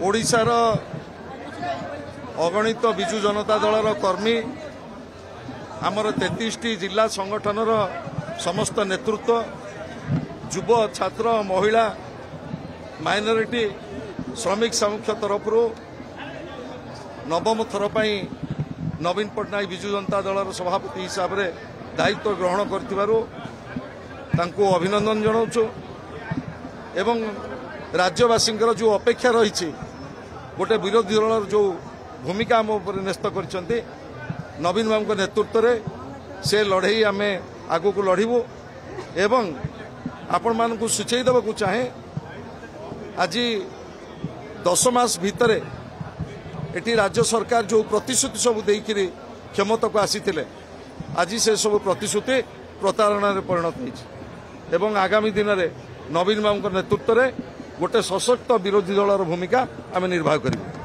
ओडिशार अगणित विजु जनता दलर कर्मी आमर 33 जिला संगठनर समस्त नेतृत्व युव छात्र महिला माइनॉरिटी श्रमिक सामुख्य तरफ नवम थर पर नवीन पट्टनायक विजु जनता दलर सभापति हिसाब से दायित्व ग्रहण करथिबारु तांको अभिनंदन जनाऊँ एवं राज्यवासी जो अपेक्षा रही गोटे विरोधी दल जो भूमिका आम उपर न्यस्त कर नवीन बाबू नेतृत्व में से लड़े आम आग को लड़ू एवं आपण मान सूचई देवाक चाहे आज 10 मास भितर एटी राज्य सरकार जो प्रतिश्रुति सब देकरी क्षमता को आसी आज से सब प्रतिश्रुति प्रतारणा परिणत होती आगामी दिन में नवीन बाबू नेतृत्व में गोटे सशक्त विरोधी दलर भूमिका आम निर्वाह करूँ।